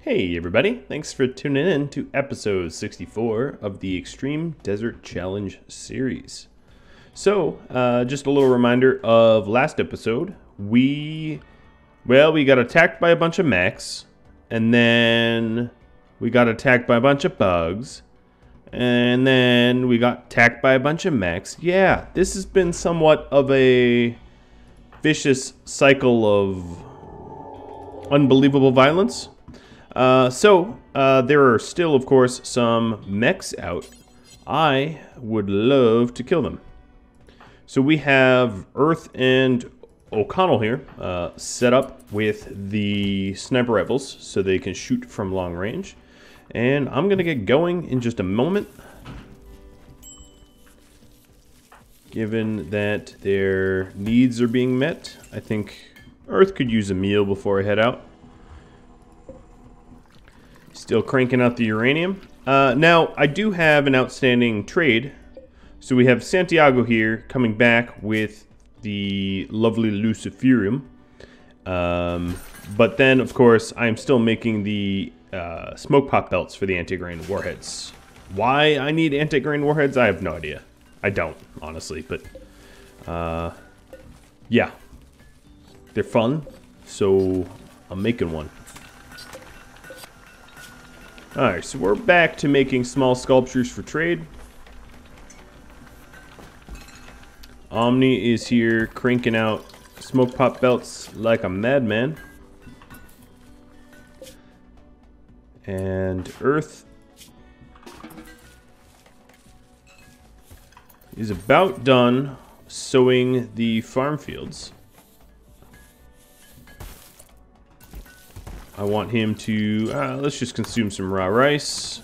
Hey everybody, thanks for tuning in to episode 64 of the Extreme Desert Challenge series. So, just a little reminder of last episode. We got attacked by a bunch of mechs, and then we got attacked by a bunch of bugs, and then we got attacked by a bunch of mechs. Yeah, this has been somewhat of a vicious cycle of unbelievable violence. There are still, of course, some mechs out. I would love to kill them. So we have Earth and O'Connell here set up with the sniper rifles so they can shoot from long range. And I'm going to get going in just a moment. Given that their needs are being met, I think Earth could use a meal before I head out. Still cranking out the uranium. Now, I do have an outstanding trade. So we have Santiago here coming back with the lovely Luciferium. But then, of course, I'm still making the smoke pop belts for the anti-grain warheads. Why I need anti-grain warheads, I have no idea. I don't, honestly, but yeah. They're fun, so I'm making one. Alright, so we're back to making small sculptures for trade. Omni is here cranking out smoke pop belts like a madman. And Earth is about done sowing the farm fields. I want him to, let's just consume some raw rice.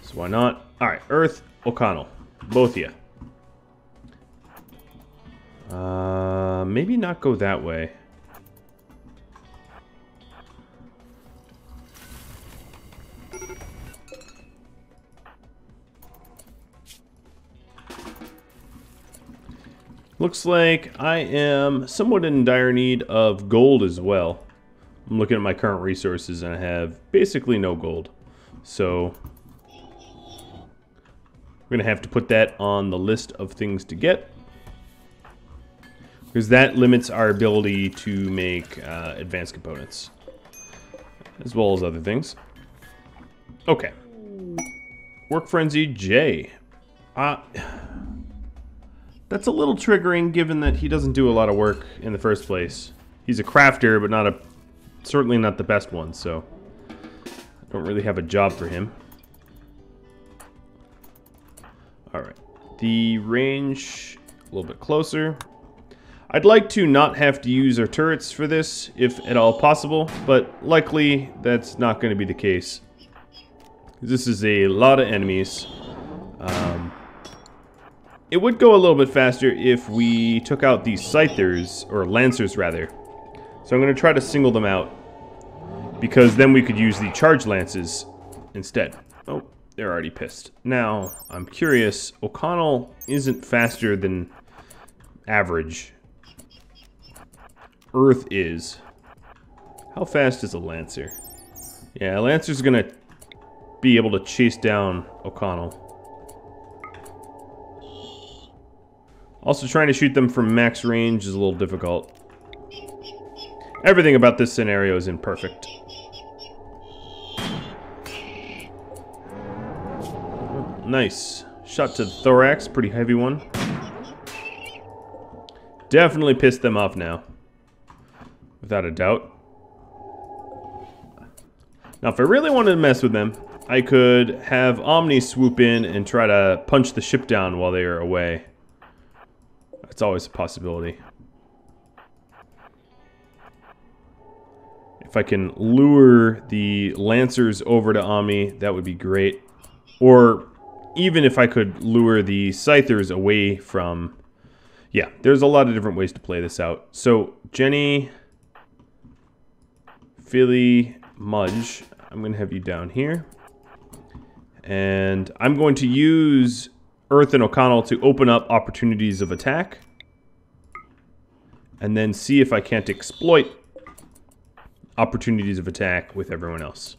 So why not? Alright, Earth, O'Connell. Both of you. Maybe not go that way. Looks like I am somewhat in dire need of gold as well. I'm looking at my current resources and I have basically no gold. So we're going to have to put that on the list of things to get, because that limits our ability to make advanced components, as well as other things. Okay. Work Frenzy J. That's a little triggering given that he doesn't do a lot of work in the first place. He's a crafter, but certainly not the best one, so I don't really have a job for him. Alright. The range a little bit closer. I'd like to not have to use our turrets for this, if at all possible, but likely that's not going to be the case. This is a lot of enemies. It would go a little bit faster if we took out these scythers, or lancers rather. So I'm going to try to single them out, because then we could use the charge lances instead. Oh, they're already pissed. Now, I'm curious, O'Connell isn't faster than average. Earth is. How fast is a lancer? Yeah, a lancer's going to be able to chase down O'Connell. Also, trying to shoot them from max range is a little difficult. Everything about this scenario is imperfect. Nice. Shot to the thorax, pretty heavy one. Definitely pissed them off now. Without a doubt. Now, if I really wanted to mess with them, I could have Omni swoop in and try to punch the ship down while they are away. That's always a possibility. If I can lure the lancers over to Omni, that would be great. Or even if I could lure the scythers away from... Yeah, there's a lot of different ways to play this out. So, Jenny, Philly, Mudge, I'm going to have you down here. And I'm going to use Earth and O'Connell to open up opportunities of attack. And then see if I can't exploit opportunities of attack with everyone else.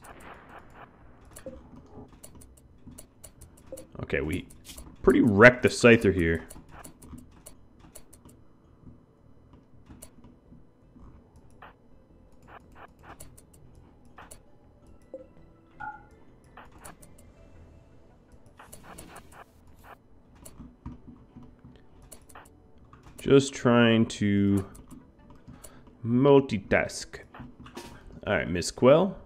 Okay, we pretty wrecked the Scyther here. Just trying to multitask. Alright, Miss Quell.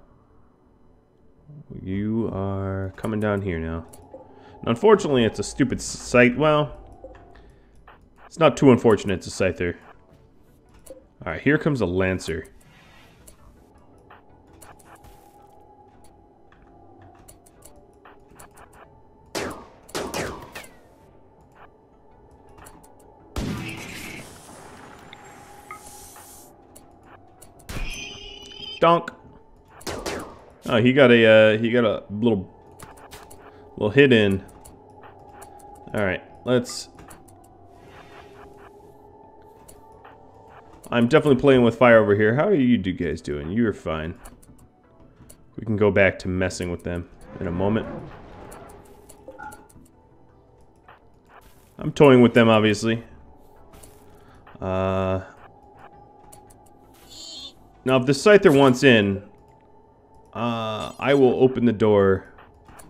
You are coming down here now. Unfortunately, it's a stupid scythe. Well, it's not too unfortunate. It's a Scyther. Alright, here comes a Lancer. Donk. Oh, he got a little hit in. All right, let's. I'm definitely playing with fire over here. How are you guys doing? You're fine. We can go back to messing with them in a moment. I'm toying with them, obviously. Now, if the Scyther wants in, I will open the door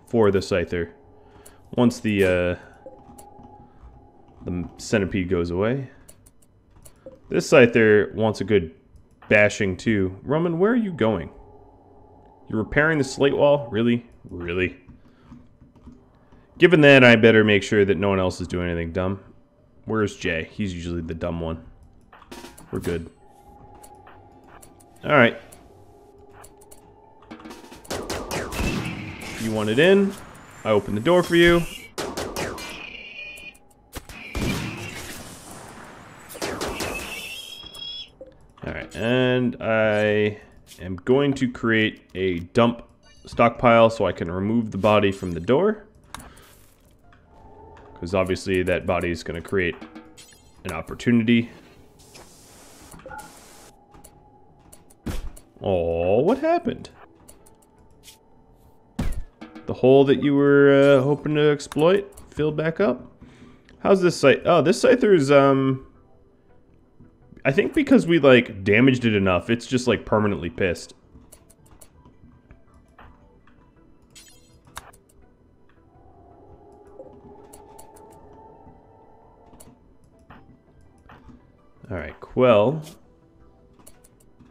for the Scyther once the centipede goes away. This Scyther wants a good bashing too. Roman, where are you going? You're repairing the slate wall? Really? Really? Given that, I better make sure that no one else is doing anything dumb. Where's Jay? He's usually the dumb one. We're good. Alright. You want it in? I open the door for you. Alright, and I am going to create a dump stockpile so I can remove the body from the door. Because obviously that body is going to create an opportunity. Oh, what happened? The hole that you were hoping to exploit filled back up? How's this scythe? Oh, this Scyther is, I think because we, like, damaged it enough, it's just, like, permanently pissed. Alright, Quell.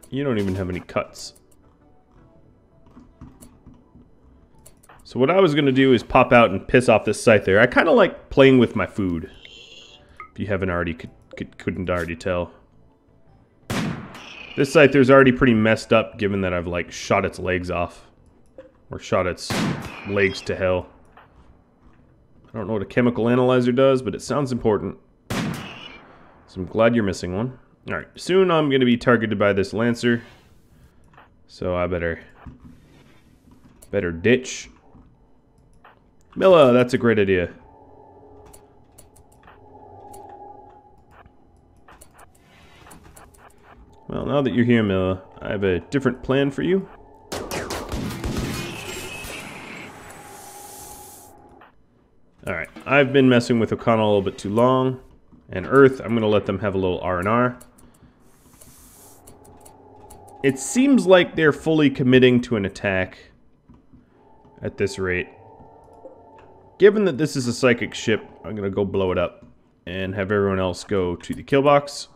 You don't even have any cuts. So what I was going to do is pop out and piss off this Scyther. I kind of like playing with my food. If you haven't already, couldn't already tell. This Scyther's already pretty messed up given that I've like shot its legs off. Or shot its legs to hell. I don't know what a chemical analyzer does, but it sounds important. So I'm glad you're missing one. Alright, soon I'm going to be targeted by this Lancer. So I better ditch. Milla, that's a great idea. Well, now that you're here, Milla, I have a different plan for you. Alright, I've been messing with O'Connell a little bit too long. And Earth, I'm going to let them have a little R&R. It seems like they're fully committing to an attack at this rate. Given that this is a psychic ship, I'm going to go blow it up and have everyone else go to the kill box.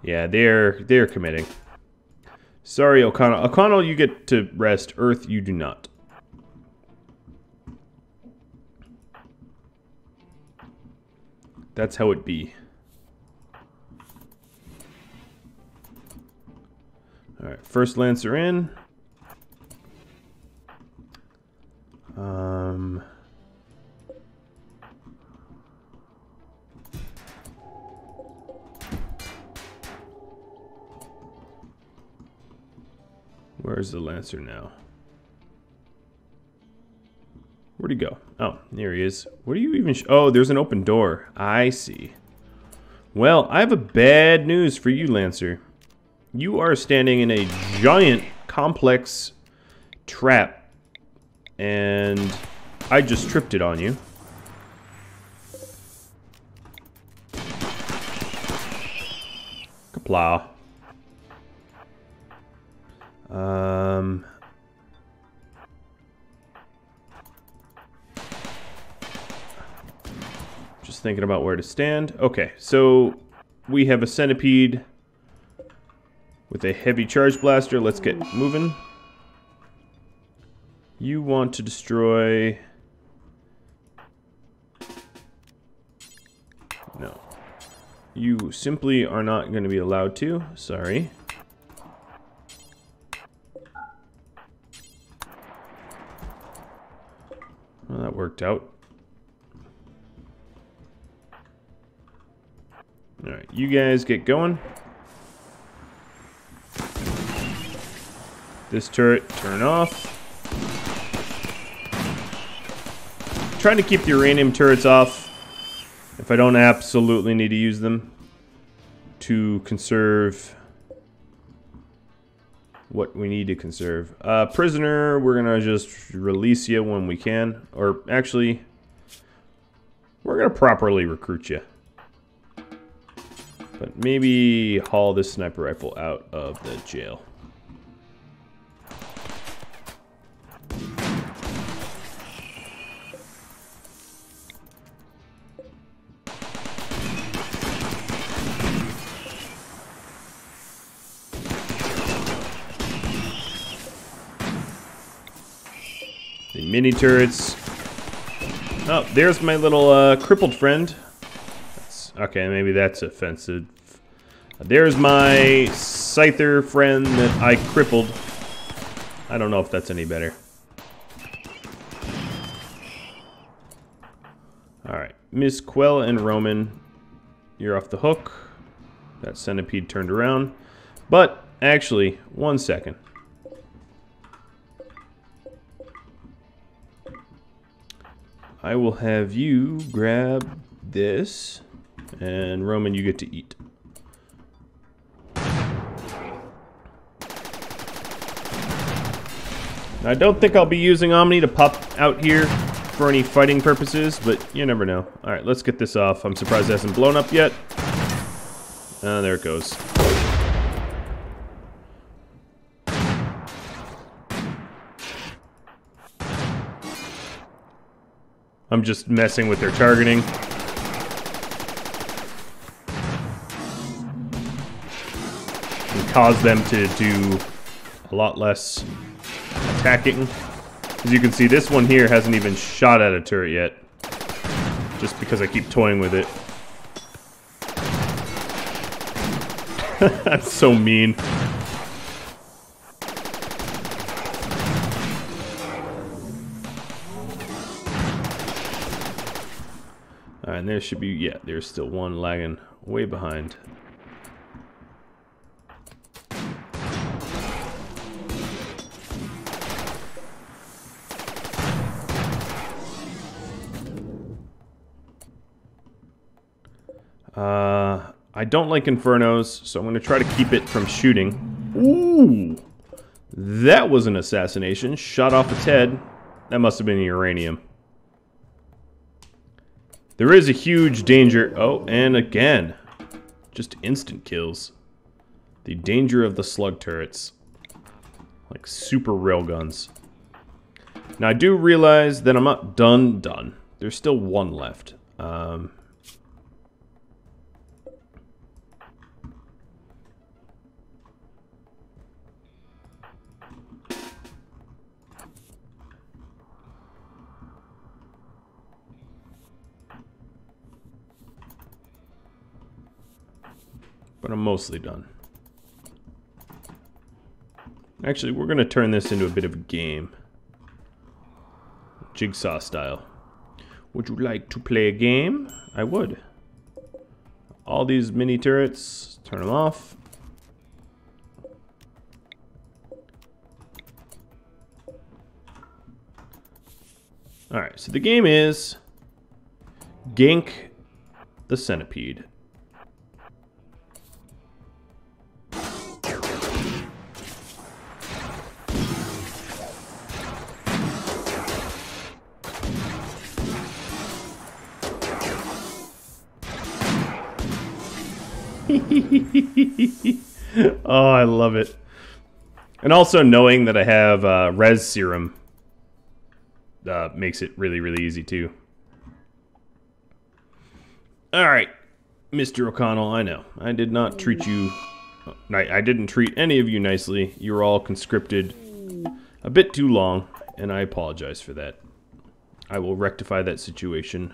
Yeah, they're committing. Sorry, O'Connell. O'Connell, you get to rest. Earth, you do not. That's how it be. Alright, first Lancer in. Where's the Lancer now? Where'd he go? Oh, there he is. What do you even... oh, there's an open door. I see. Well, I have a bad news for you, Lancer. You are standing in a giant, complex trap, and I just tripped it on you. Kapla. Just thinking about where to stand. Okay, so we have a centipede with a heavy charge blaster. Let's get moving. You want to destroy... No. You simply are not going to be allowed to. Sorry. Well, that worked out. Alright, you guys get going. This turret, turn off. Trying to keep the uranium turrets off if I don't absolutely need to use them to conserve what we need to conserve. Prisoner, we're gonna just release you when we can. Or actually, we're gonna properly recruit you. But maybe haul this sniper rifle out of the jail. The mini turrets. Oh, there's my little crippled friend. Okay, maybe that's offensive. There's my scyther friend that I crippled. I don't know if that's any better. Alright, Miss Quell and Roman, you're off the hook. That centipede turned around. But, actually, one second. I will have you grab this. And Roman, you get to eat. I don't think I'll be using Omni to pop out here for any fighting purposes, but you never know. Alright, let's get this off. I'm surprised it hasn't blown up yet. There it goes. I'm just messing with their targeting. Cause them to do a lot less attacking. As you can see, this one here hasn't even shot at a turret yet. Just because I keep toying with it. That's so mean. Alright, and there should be, yeah, there's still one lagging way behind. I don't like Infernos, so I'm going to try to keep it from shooting. Ooh! That was an assassination. Shot off its head. That must have been uranium. There is a huge danger. Oh, and again. Just instant kills. The danger of the slug turrets. Like super railguns. Now I do realize that I'm not done. There's still one left. But I'm mostly done. Actually, we're going to turn this into a bit of a game. Jigsaw style. Would you like to play a game? I would. All these mini turrets, turn them off. Alright, so the game is gank the centipede. Oh, I love it. And also knowing that I have res serum makes it really, really easy too. All right, Mr. O'Connell, I know. I did not treat you... I didn't treat any of you nicely. You were all conscripted a bit too long, and I apologize for that. I will rectify that situation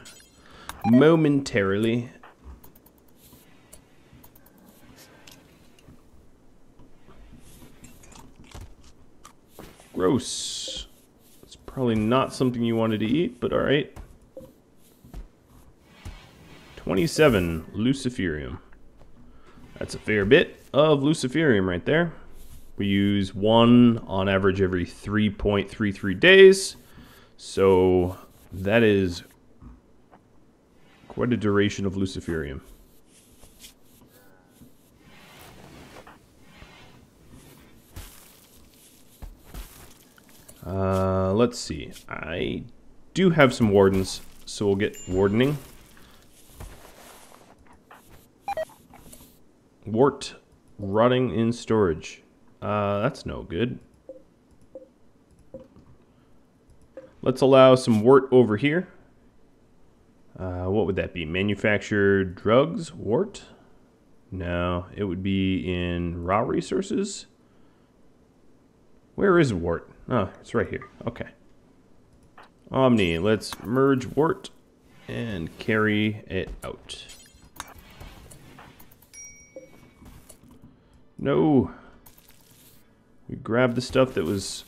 momentarily. Gross. It's probably not something you wanted to eat, but alright. 27 luciferium. That's a fair bit of luciferium right there. We use 1 on average every 3.33 days. So that is quite a duration of luciferium. Let's see. I do have some wardens, so we'll get wardening. Wart rotting in storage. That's no good. Let's allow some wart over here. What would that be? Manufactured drugs? Wart? No, it would be in raw resources. Where is wart? Oh, it's right here. Okay. Omni, let's merge wart and carry it out. No. We grab the stuff that was...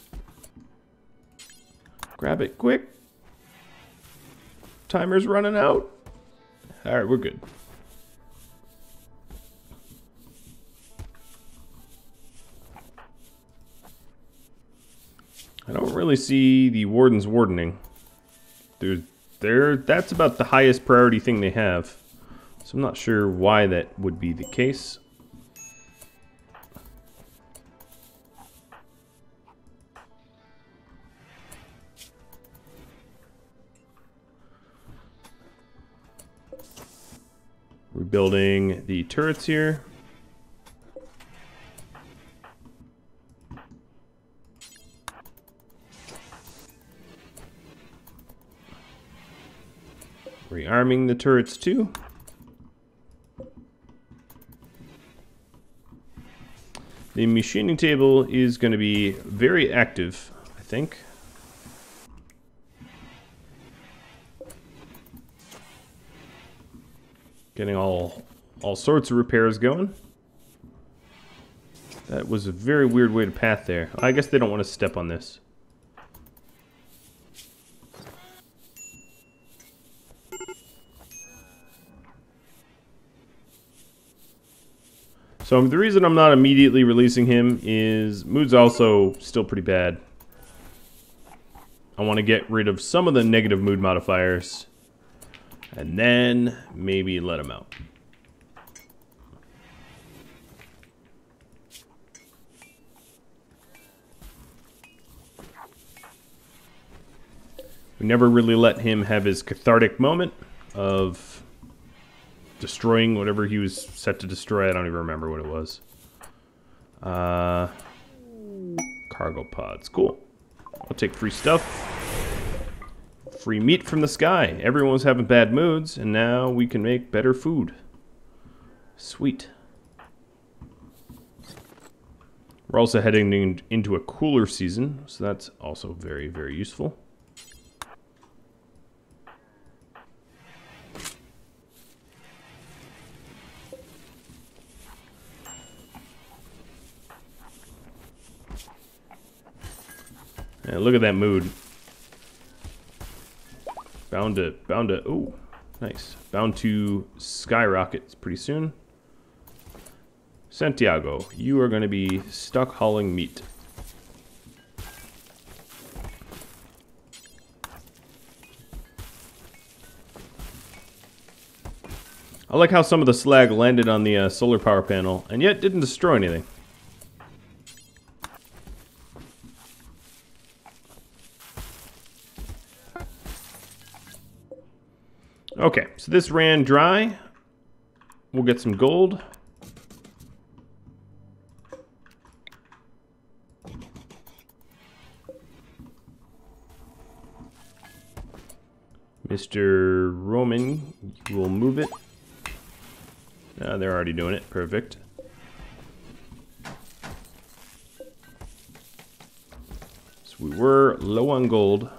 Grab it quick. Timer's running out. Alright, we're good. I don't really see the wardens wardening. That's about the highest priority thing they have. So I'm not sure why that would be the case. Rebuilding the turrets here. Rearming the turrets too. The machining table is going to be very active, I think. Getting all sorts of repairs going. That was a very weird way to path there. I guess they don't want to step on this. So the reason I'm not immediately releasing him is mood's also still pretty bad. I want to get rid of some of the negative mood modifiers and then maybe let him out. We never really let him have his cathartic moment of destroying whatever he was set to destroy. I don't even remember what it was. Cargo pods. Cool. I'll take free stuff. Free meat from the sky. Everyone was having bad moods, and now we can make better food. Sweet. We're also heading into a cooler season, so that's also very, very useful. Yeah, look at that mood. Bound to, oh, nice. Bound to skyrocket pretty soon. Santiago, you are going to be stuck hauling meat. I like how some of the slag landed on the solar power panel and yet didn't destroy anything. Okay, so this ran dry. We'll get some gold. Mr. Roman, you will move it. They're already doing it. Perfect. So we were low on gold.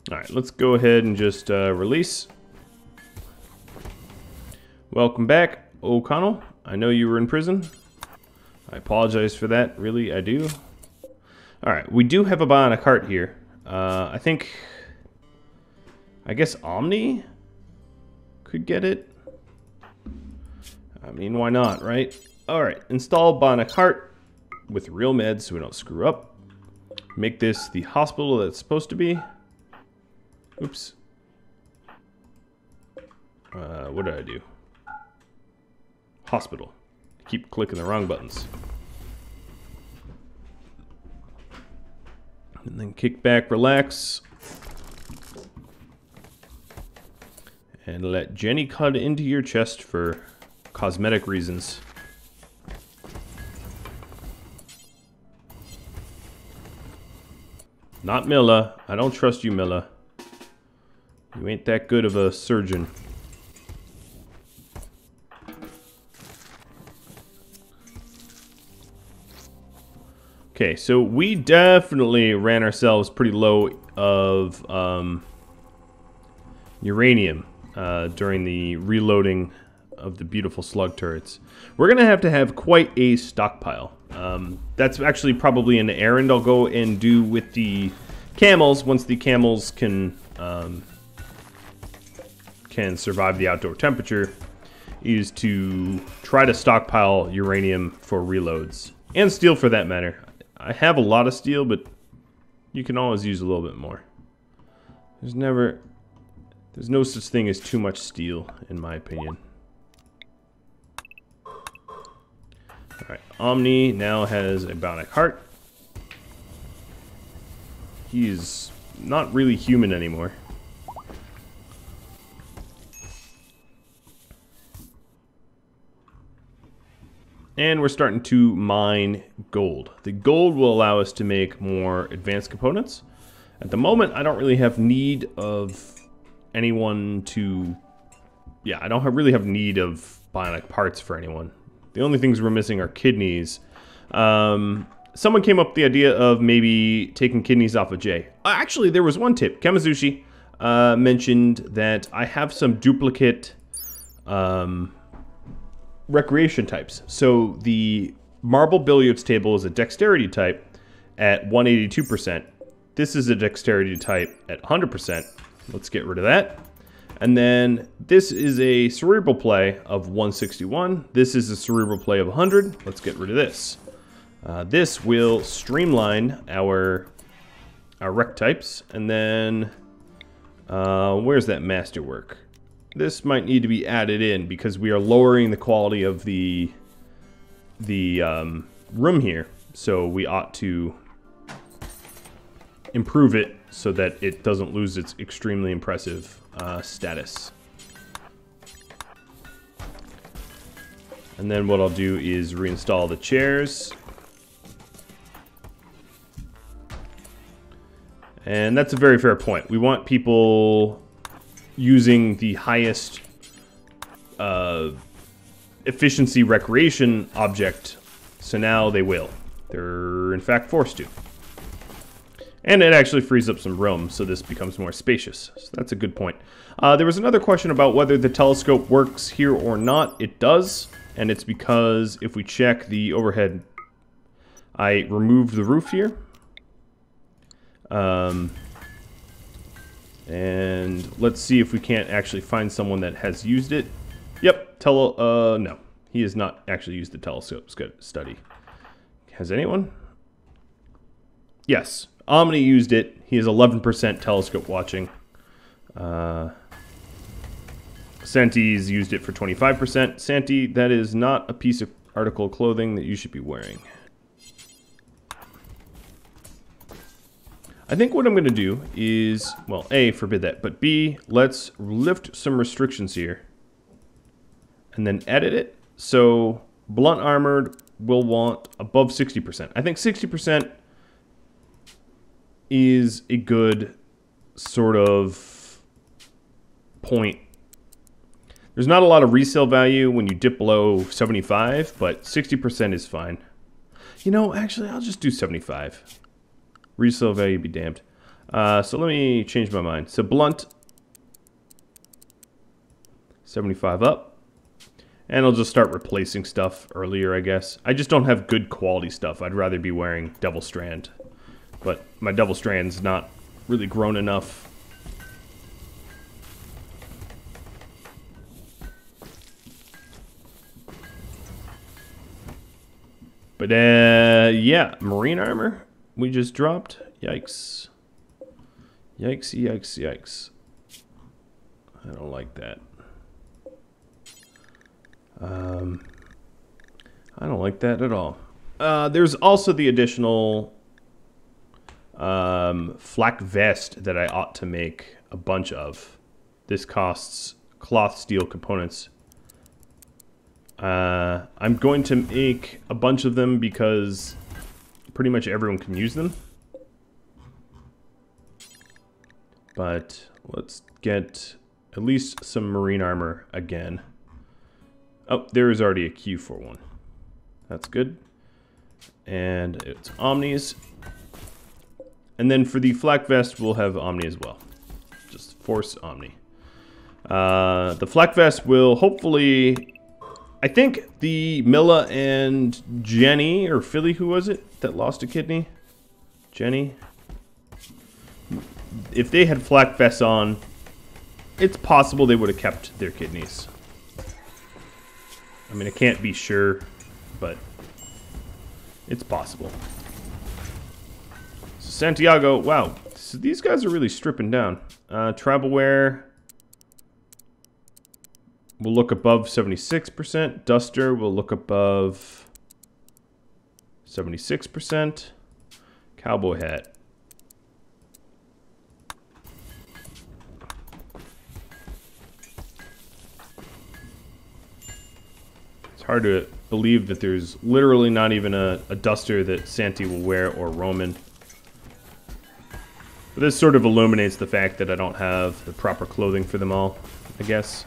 Alright, let's go ahead and just release. Welcome back, O'Connell. I know you were in prison. I apologize for that, really, I do. Alright, we do have a bionic heart here. I guess Omni could get it. I mean, why not, right? Alright, install bionic heart with real meds so we don't screw up. Make this the hospital that it's supposed to be. Oops. What did I do? Hospital. I keep clicking the wrong buttons. And then kick back, relax. And let Jenny cut into your chest for cosmetic reasons. Not Milla. I don't trust you, Milla. You ain't that good of a surgeon. Okay, so we definitely ran ourselves pretty low of uranium during the reloading of the beautiful slug turrets. We're going to have quite a stockpile. That's actually probably an errand I'll go and do with the camels once the camels can survive the outdoor temperature, is to try to stockpile uranium for reloads. And steel for that matter. I have a lot of steel, but you can always use a little bit more. There's no such thing as too much steel, in my opinion. Alright, Omni now has a bionic heart. He's not really human anymore. And we're starting to mine gold. The gold will allow us to make more advanced components. At the moment, I don't really have need of anyone to... Yeah, I don't really have need of bionic parts for anyone. The only things we're missing are kidneys. Someone came up with the idea of maybe taking kidneys off of Jay. Actually, there was one tip. Kamazushi mentioned that I have some duplicate... recreation types. So the marble billiards table is a dexterity type at 182%. This is a dexterity type at 100%. Let's get rid of that. And then this is a cerebral play of 161. This is a cerebral play of 100. Let's get rid of this. This will streamline our rec types. And then where's that masterwork? This might need to be added in because we are lowering the quality of the room here. So we ought to improve it so that it doesn't lose its extremely impressive status. And then what I'll do is reinstall the chairs. And that's a very fair point. We want people using the highest efficiency recreation object, so now they will. They're in fact forced to. And it actually frees up some room, so this becomes more spacious. So that's a good point. There was another question about whether the telescope works here or not. It does, and it's because if we check the overhead, I removed the roof here. And let's see if we can't actually find someone that has used it. Yep, no. He has not actually used the telescope study. Has anyone? Yes, Omni used it. He has 11% telescope watching. Santi's used it for 25%. Santi, that is not a piece of article of clothing that you should be wearing. I think what I'm going to do is, well, A, forbid that, but B, let's lift some restrictions here and then edit it. So blunt armored we'll want above 60%. I think 60% is a good sort of point. There's not a lot of resale value when you dip below 75, but 60% is fine. You know, actually, I'll just do 75. Resale value be damned. So let me change my mind. So blunt, 75 up. And I'll just start replacing stuff earlier, I guess. I just don't have good quality stuff. I'd rather be wearing double strand. But my double strand's not really grown enough. But yeah, marine armor we just dropped. Yikes. Yikes, yikes, yikes. I don't like that. I don't like that at all. There's also the additional flak vest that I ought to make a bunch of. This costs cloth steel components. I'm going to make a bunch of them because pretty much everyone can use them. But let's get at least some marine armor again. Oh, there is already a queue for one. That's good. And it's Omnis. And then for the flak vest, we'll have Omni as well. Just force Omni. The flak vest will hopefully... I think the Milla and Jenny, or Philly, who was it, that lost a kidney? Jenny? If they had flak vests on, it's possible they would have kept their kidneys. I mean, I can't be sure, but it's possible. So Santiago, wow. So these guys are really stripping down. Travel wear will look above 76%. Duster will look above 76%. Cowboy hat. Hard to believe that there's literally not even a duster that Santi will wear or Roman. But this sort of illuminates the fact that I don't have the proper clothing for them all, I guess.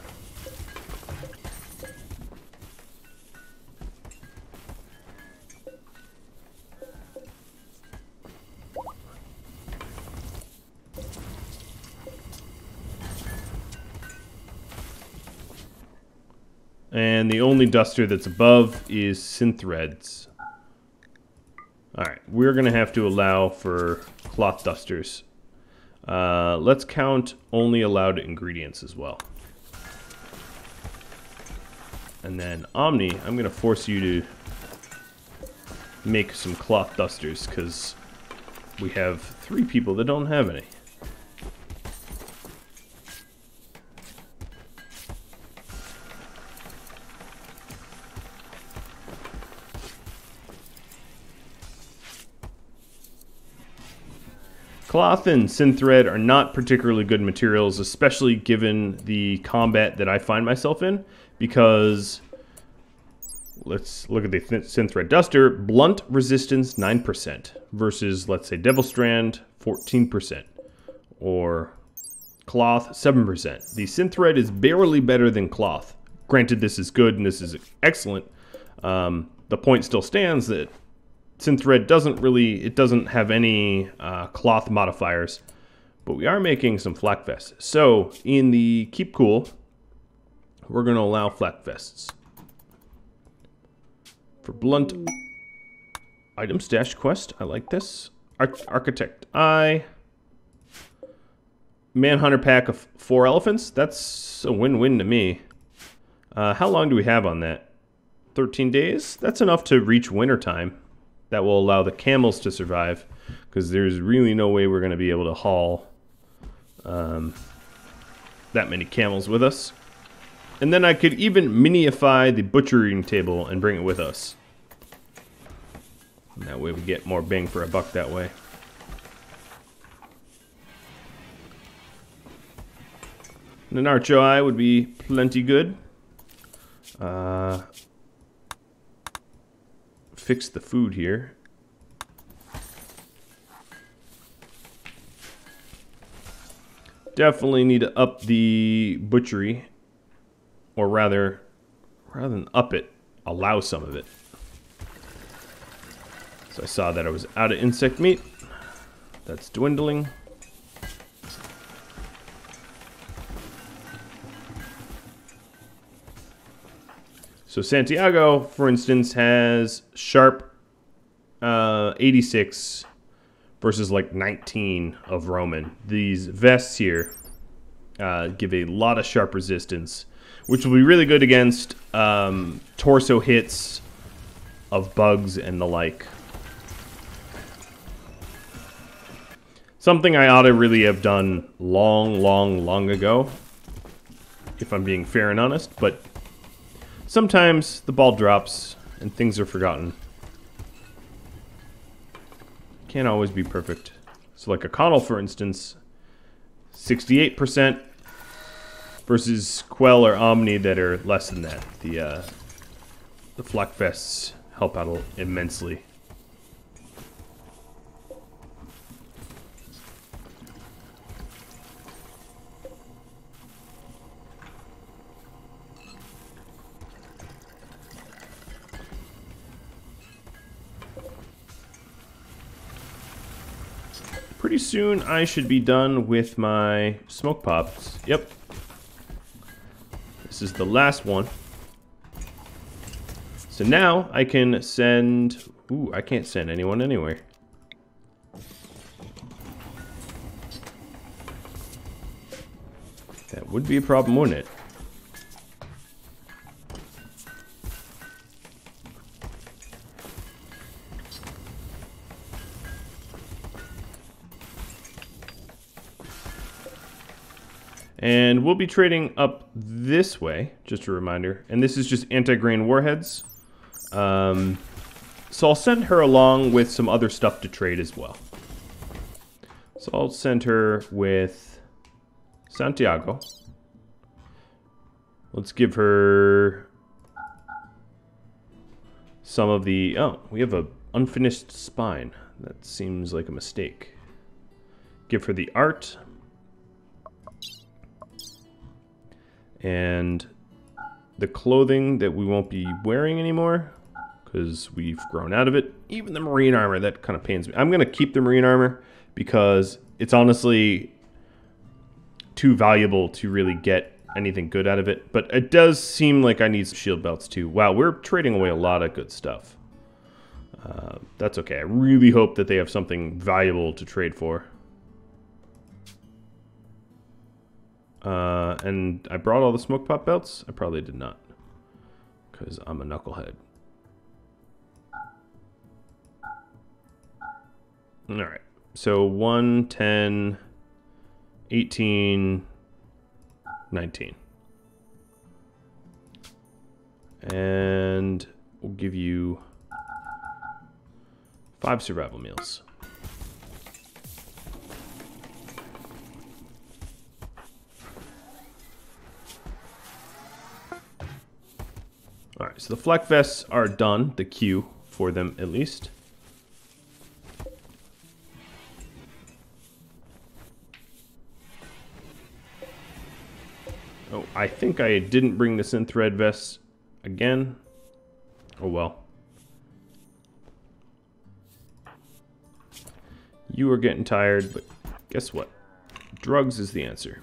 And the only duster that's above is synthreads. Alright, we're going to have to allow for cloth dusters. Let's count only allowed ingredients as well. And then Omni, I'm going to force you to make some cloth dusters because we have 3 people that don't have any. Cloth and synthread are not particularly good materials, especially given the combat that I find myself in, because let's look at the synthread duster. Blunt resistance 9% versus, let's say, Devil Strand 14%, or cloth 7%. The synthread is barely better than cloth. Granted, this is good and this is excellent. The point still stands that synthread doesn't have any cloth modifiers, but we are making some flak vests. So in the keep cool, we're going to allow flak vests. For blunt item stash quest, I like this. Architect Eye. Manhunter pack of 4 elephants. That's a win-win to me. How long do we have on that? 13 days? That's enough to reach wintertime. That will allow the camels to survive, because there's really no way we're going to be able to haul that many camels with us. And then I could even minify the butchering table and bring it with us. And that way we get more bang for a buck that way. And an archer eye would be plenty good. fix the food here. Definitely need to up the butchery, or rather than up it, allow some of it. So I saw that I was out of insect meat. That's dwindling. So Santiago, for instance, has sharp 86 versus like 19 of Roman. These vests here give a lot of sharp resistance, which will be really good against torso hits of bugs and the like. Something I ought to really have done long ago, if I'm being fair and honest, but sometimes the ball drops and things are forgotten. Can't always be perfect. So like a Connell, for instance, 68% versus Quell or Omni that are less than that. The flak vests help out immensely. Pretty soon I should be done with my smoke pops. Yep. This is the last one. So now I can send... Ooh, I can't send anyone anywhere. That would be a problem, wouldn't it? And we'll be trading up this way, just a reminder. And this is just anti-grain warheads. So I'll send her along with some other stuff to trade as well. So I'll send her with Santiago. Let's give her some of the... Oh, we have an unfinished spine. That seems like a mistake. Give her the art. And the clothing that we won't be wearing anymore because we've grown out of it. Even the marine armor, that kind of pains me. I'm going to keep the marine armor because it's honestly too valuable to really get anything good out of it. But it does seem like I need some shield belts too. Wow, we're trading away a lot of good stuff. That's okay. I really hope that they have something valuable to trade for. And I brought all the smoke pop belts? I probably did not, because I'm a knucklehead. Alright, so 1, 10, 18, 19. And we'll give you 5 survival meals. Alright, so the flak vests are done, the queue for them at least. Oh, I think I didn't bring the synth thread vests again. Oh well. You are getting tired, but guess what? Drugs is the answer.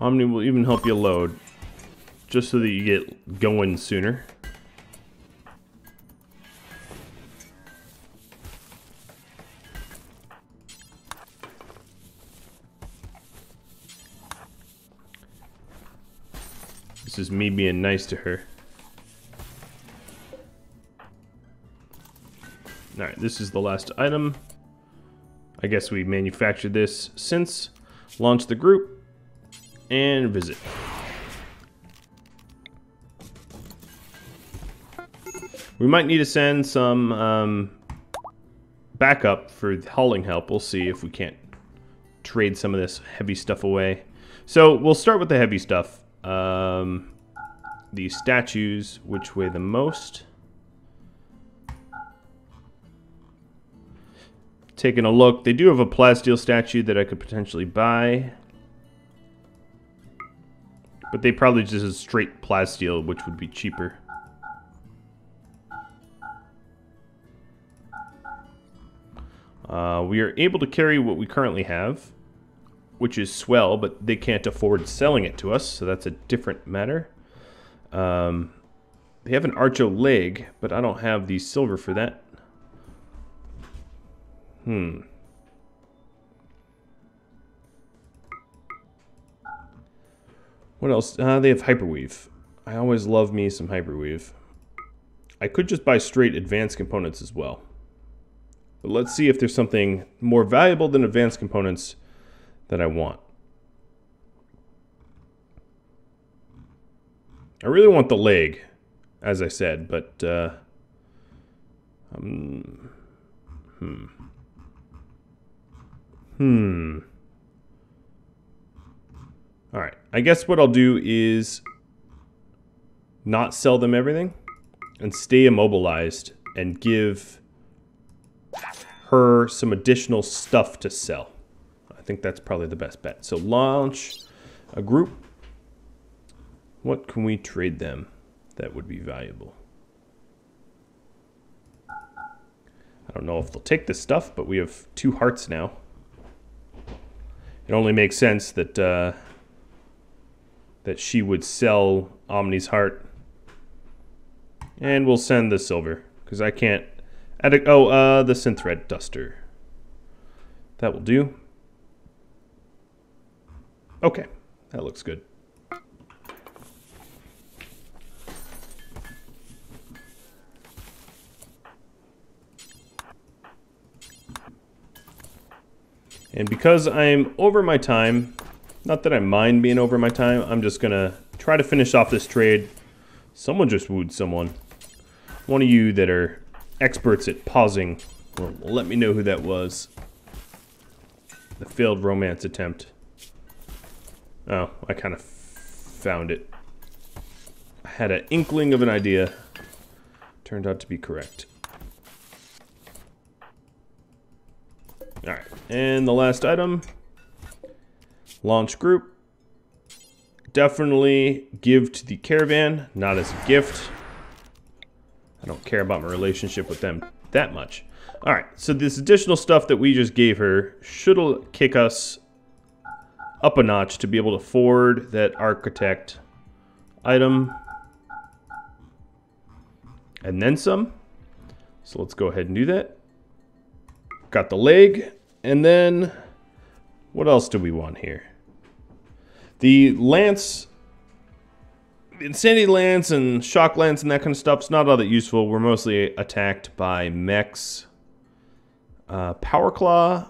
Omni will even help you load, just so that you get going sooner. This is me being nice to her. Alright, this is the last item. I guess we manufactured this since. Launch the group. And visit. We might need to send some backup for hauling help. We'll see if we can't trade some of this heavy stuff away. So we'll start with the heavy stuff. These statues, which weigh the most. Taking a look, they do have a plasteel statue that I could potentially buy. But they probably just have straight plasteel, which would be cheaper. We are able to carry what we currently have, which is swell, but they can't afford selling it to us, so that's a different matter. They have an archo leg, but I don't have the silver for that. What else? They have hyperweave. I always love me some hyperweave. I could just buy straight advanced components as well. But let's see if there's something more valuable than advanced components that I want. I really want the leg, as I said, but Alright, I guess what I'll do is not sell them everything and stay immobilized and give her some additional stuff to sell. I think that's probably the best bet. So launch a group. What can we trade them that would be valuable? I don't know if they'll take this stuff, but we have 2 hearts now. It only makes sense that that she would sell Omni's heart. And we'll send the silver, because I can't... the synthread duster. That will do. Okay, that looks good. And because I'm over my time, not that I mind being over my time, I'm just gonna try to finish off this trade. Someone just wooed someone. One of you that are experts at pausing, well, let me know who that was. The failed romance attempt. Oh, I kind of found it. I had an inkling of an idea. Turned out to be correct. Alright, and the last item. Launch group. Definitely give to the Caravan, not as a gift. I don't care about my relationship with them that much. Alright, so this additional stuff that we just gave her should kick us up a notch to be able to afford that architect item. And then some. So let's go ahead and do that. Got the leg. And then, what else do we want here? The lance, insanity lance and shock lance and that kind of stuff's not all that useful. We're mostly attacked by mechs. Power claw.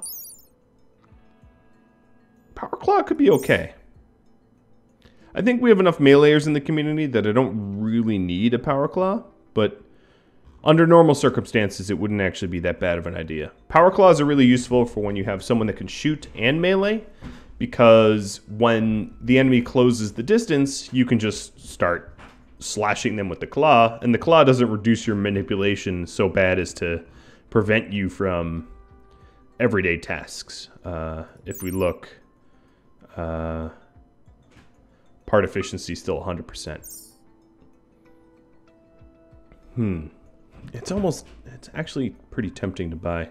Power claw could be okay. I think we have enough meleeers in the community that I don't really need a power claw, but under normal circumstances, it wouldn't actually be that bad of an idea. Power claws are really useful for when you have someone that can shoot and melee, because when the enemy closes the distance, you can just start slashing them with the claw, and the claw doesn't reduce your manipulation so bad as to prevent you from everyday tasks. If we look, part efficiency is still 100%. It's actually pretty tempting to buy.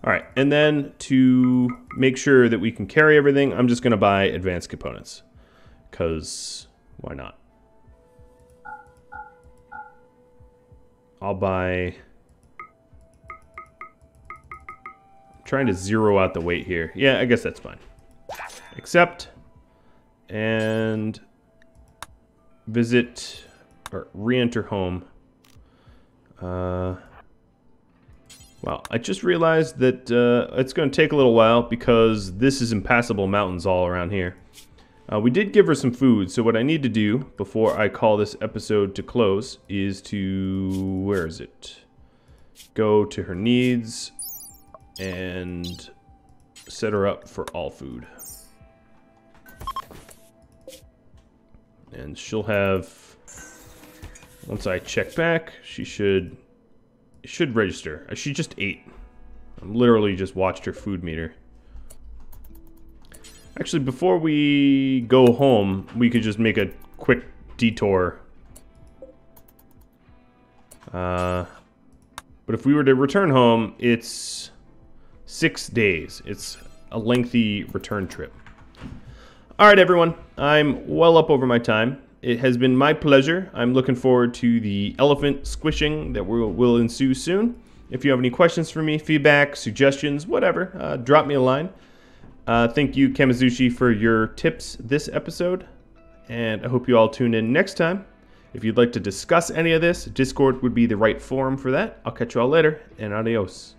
All right, and then to make sure that we can carry everything, I'm just gonna buy advanced components, because why not? I'll buy... I'm trying to zero out the weight here. Yeah, I guess that's fine. Accept, and visit, or re-enter home. Well, I just realized that it's going to take a little while because this is impassable mountains all around here. We did give her some food, so what I need to do before I call this episode to close is to, where is it? Go to her needs and set her up for all food. And she'll have, once I check back, she should register. She just ate. I literally just watched her food meter. Actually, before we go home, we could just make a quick detour. But if we were to return home, it's 6 days. It's a lengthy return trip. Alright everyone, I'm well up over my time. It has been my pleasure. I'm looking forward to the elephant squishing that will ensue soon. If you have any questions for me, feedback, suggestions, whatever, drop me a line. Thank you, Kamizushi, for your tips this episode. And I hope you all tune in next time. If you'd like to discuss any of this, Discord would be the right forum for that. I'll catch you all later, and adios.